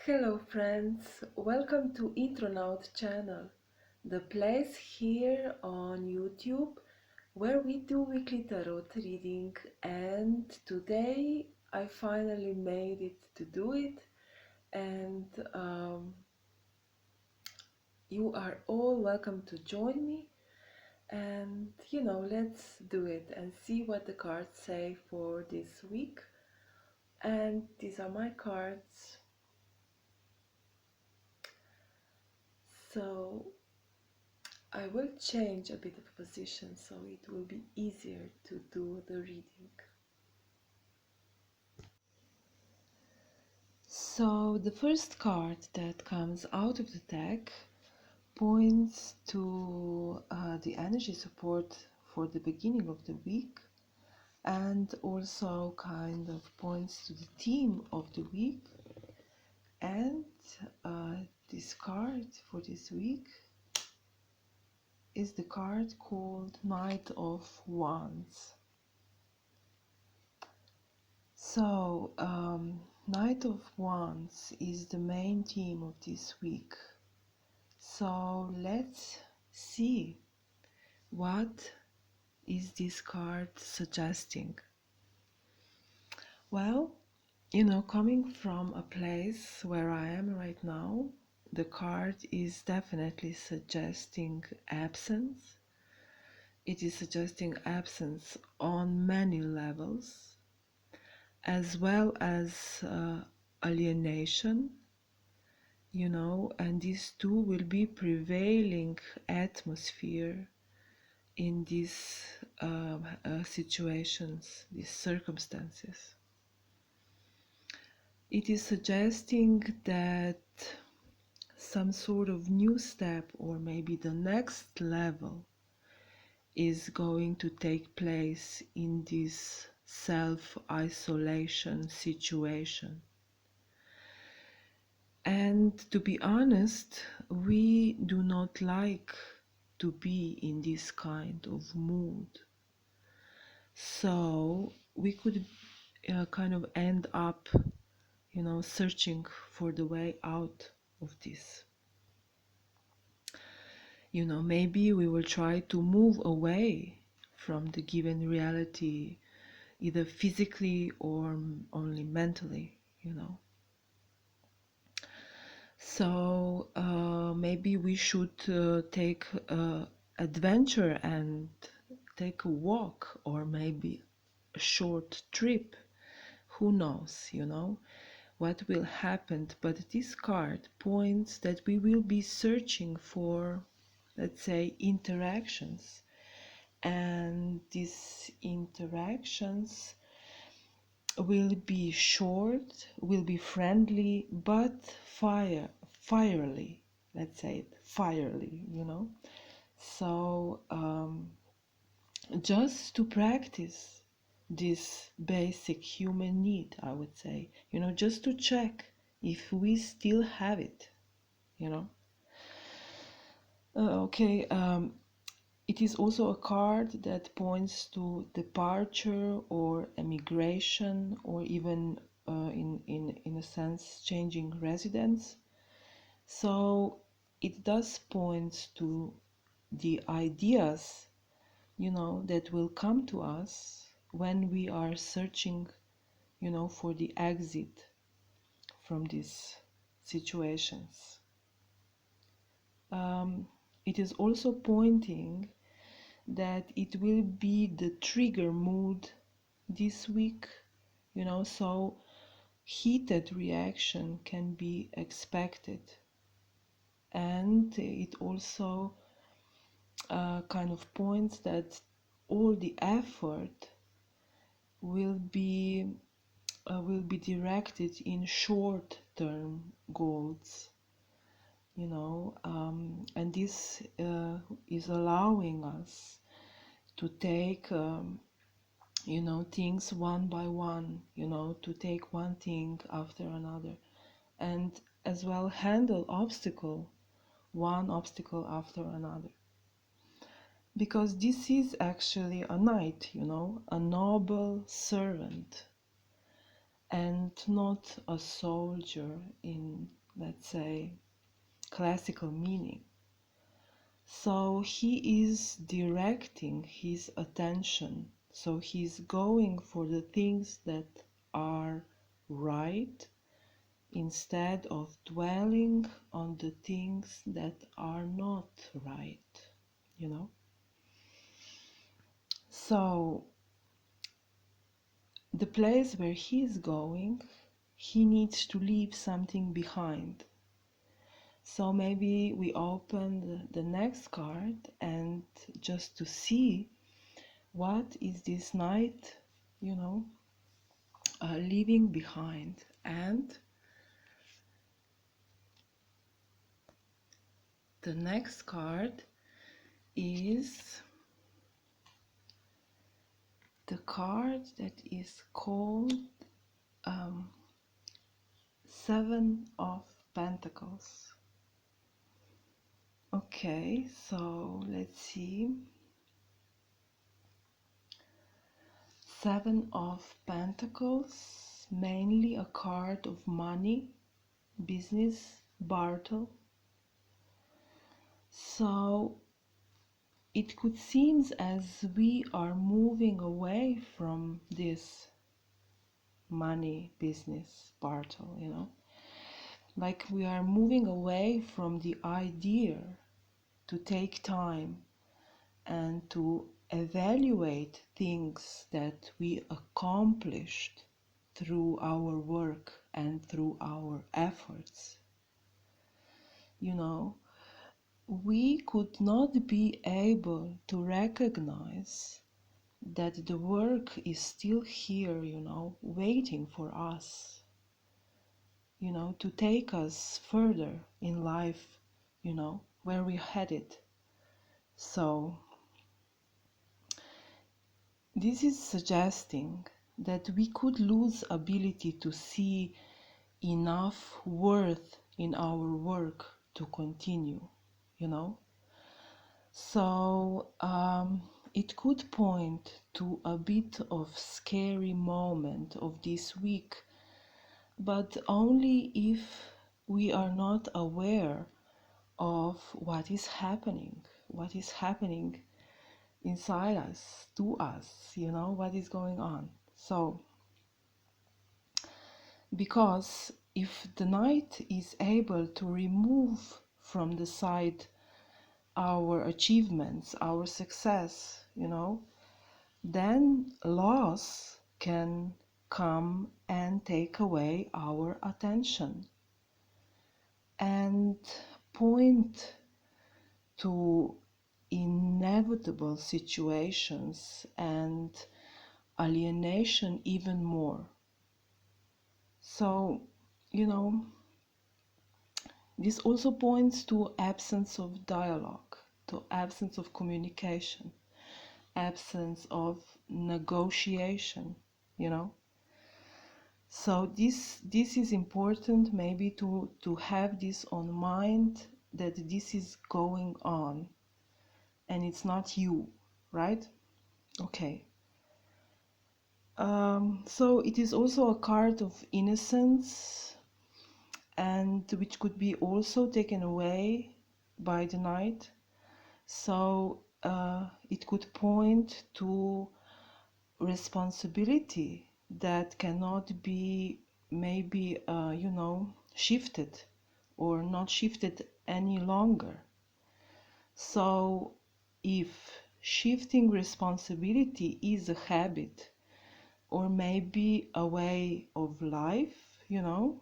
Hello friends, welcome to Intronaut channel, the place here on YouTube where we do weekly tarot reading, and today I finally made it to do it, and you are all welcome to join me, and let's do it and see what the cards say for this week. And these are my cards. So I will change a bit of position so it will be easier to do the reading. So the first card that comes out of the deck points to the energy support for the beginning of the week, and also kind of points to the theme of the week. And this card for this week is the card called Knight of Wands. So, Knight of Wands is the main theme of this week. So let's see what is this card suggesting. Well, coming from a place where I am right now, the card is definitely suggesting absence. It is suggesting absence on many levels, as well as alienation, and these two will be prevailing atmosphere in these situations, these circumstances. It is suggesting that some sort of new step, or maybe the next level, is going to take place in this self-isolation situation. And to be honest, we do not like to be in this kind of mood. So we could kind of end up, searching for the way out of this. Maybe we will try to move away from the given reality, either physically or only mentally. So maybe we should take adventure and take a walk, or maybe a short trip. Who knows, what will happen. But this card points that we will be searching for, let's say, interactions. And these interactions will be short, will be friendly, but fierily, let's say it, fierily. So just to practice this basic human need, I would say, just to check if we still have it, you know. Okay, it is also a card that points to departure or emigration, or even in a sense changing residence. So it does point to the ideas, that will come to us when we are searching, for the exit from these situations. It is also pointing that it will be the trigger mood this week, so heated reaction can be expected. And it also kind of points that all the effort will be directed in short-term goals, and this is allowing us to take things one by one, to take one thing after another, and as well handle one obstacle after another. Because this is actually a knight, a noble servant. and not a soldier in, let's say, classical meaning. So he is directing his attention. So he's going for the things that are right instead of dwelling on the things that are not right, you know? So the place where he's going, he needs to leave something behind. So maybe we open the next card and just to see what is this knight, you know, leaving behind. And the next card is the card that is called Seven of Pentacles. Okay, so let's see. Seven of Pentacles, mainly a card of money, business, barter. So it could seem as we are moving away from this money, business, barter, you know, like we are moving away from the idea to take time and to evaluate things that we accomplished through our work and through our efforts. You know, we could not be able to recognize that the work is still here, you know, waiting for us, you know, to take us further in life, you know, where we're headed. So this is suggesting that we could lose ability to see enough worth in our work to continue, you know. So it could point to a bit of scary moment of this week, but only if we are not aware of what is happening inside us, to us, you know, what is going on. So, because if the knight is able to remove from the side our achievements, our success, you know, then loss can come and take away our attention and point to inevitable situations and alienation even more. So, you know, this also points to absence of dialogue, to absence of communication, absence of negotiation, you know. So this is important maybe to have this on mind, that this is going on and it's not you, right? Okay. So it is also a card of innocence, and which could be also taken away by the knight. So it could point to responsibility that cannot be maybe you know, shifted or not shifted any longer. So if shifting responsibility is a habit or maybe a way of life, you know,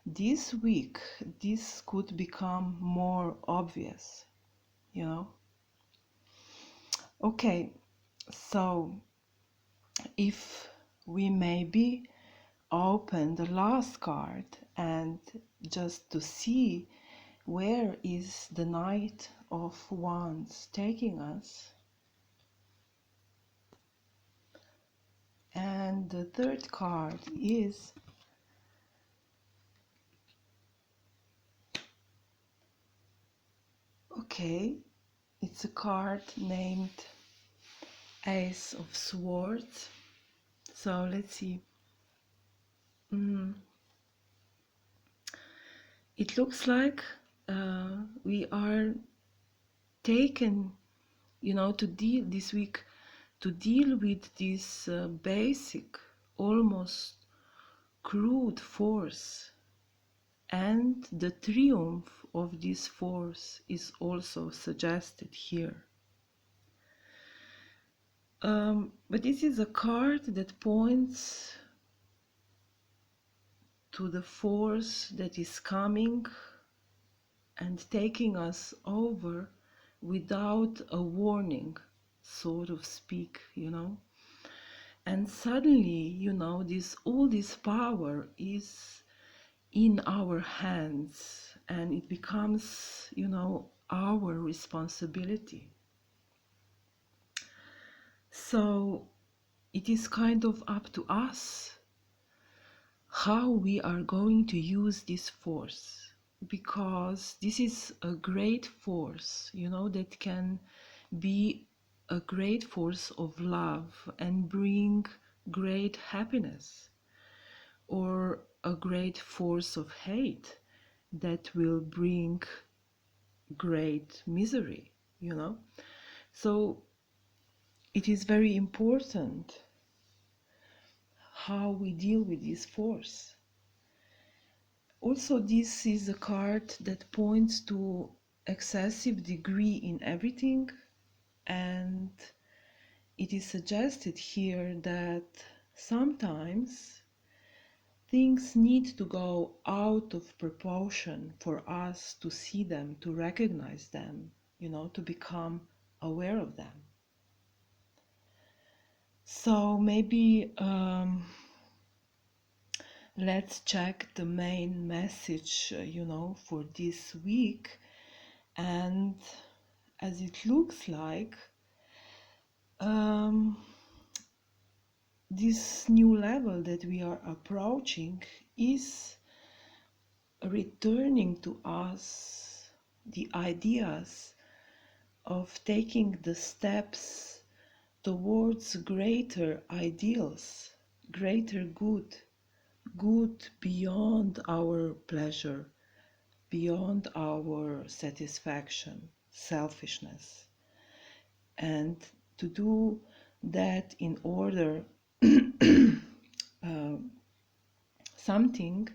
this week this could become more obvious, you know. Okay, so if we maybe open the last card and just to see where is the Knight of Wands taking us. And the third card is okay, it's a card named Ace of Swords. So let's see. mm, it looks like we are taken, to deal this week, to deal with this basic, almost crude force, and the triumph of this force is also suggested here. But this is a card that points to the force that is coming and taking us over without a warning, so to speak, And suddenly, this all this power is in our hands, and it becomes, our responsibility. So it is kind of up to us how we are going to use this force, because this is a great force, that can be a great force of love and bring great happiness, or a great force of hate that will bring great misery, So it is very important how we deal with this force. Also, this is a card that points to excessive degree in everything, and it is suggested here that sometimes things need to go out of proportion for us to see them, to recognize them, to become aware of them. So maybe let's check the main message, for this week. And as it looks like, um, this new level that we are approaching is returning to us the ideas of taking the steps towards greater ideals, greater good, good beyond our pleasure, beyond our satisfaction, selfishness. And to do that in order, uh, something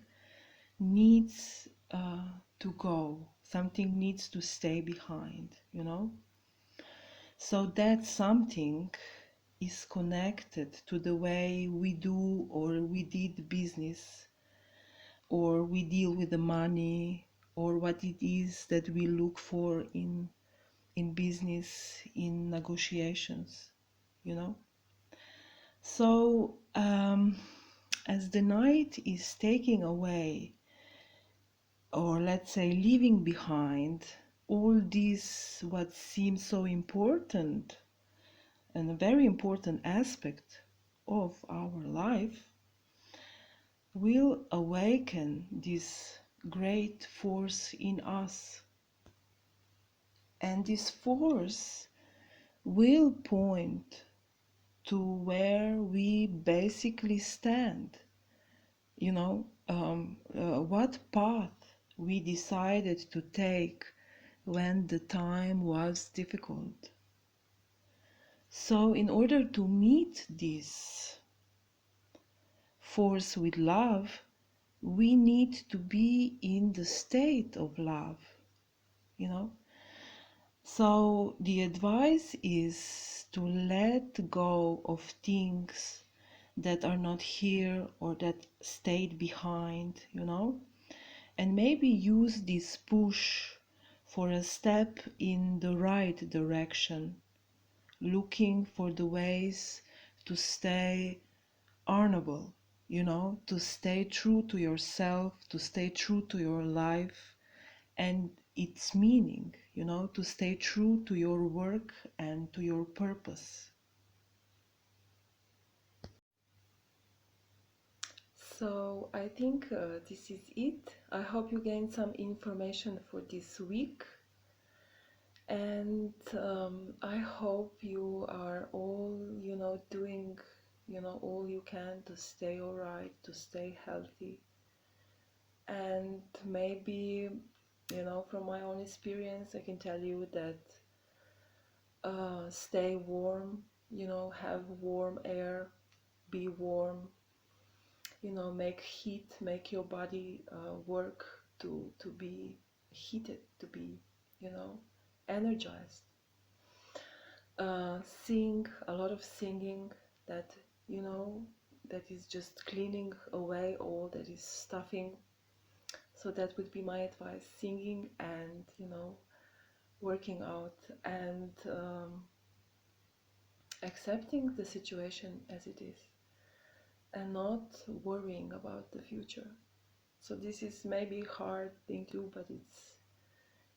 needs to go, something needs to stay behind, So that something is connected to the way we do or we did business, or we deal with the money, or what it is that we look for in business, in negotiations, you know. So as the night is taking away, or let's say leaving behind, all this what seems so important and a very important aspect of our life, will awaken this great force in us. And this force will point to where we basically stand, what path we decided to take when the time was difficult. So in order to meet this force with love, we need to be in the state of love, you know. So the advice is to let go of things that are not here or that stayed behind, and maybe use this push for a step in the right direction, looking for the ways to stay honorable, to stay true to yourself, to stay true to your life and its meaning, to stay true to your work and to your purpose. So I think this is it. I hope you gained some information for this week. And I hope you are all, doing all you can to stay alright, to stay healthy. And maybe, from my own experience, I can tell you that stay warm, have warm air, be warm, make heat, make your body work to be heated, to be, energized. Sing, a lot of singing, that, that is just cleaning away all that is stuffing. So that would be my advice: singing and, working out, and accepting the situation as it is, and not worrying about the future. So this is maybe a hard thing to do, but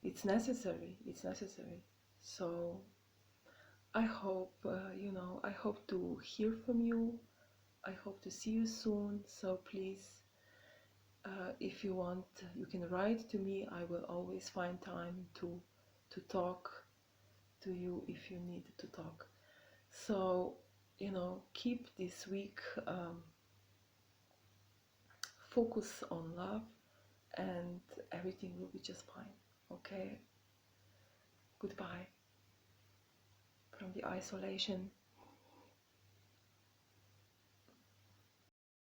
it's necessary. It's necessary. So I hope, I hope to hear from you. I hope to see you soon. So please, if you want, you can write to me. I will always find time to talk to you if you need to talk. So, keep this week focus on love, and everything will be just fine. Okay? Goodbye from the isolation.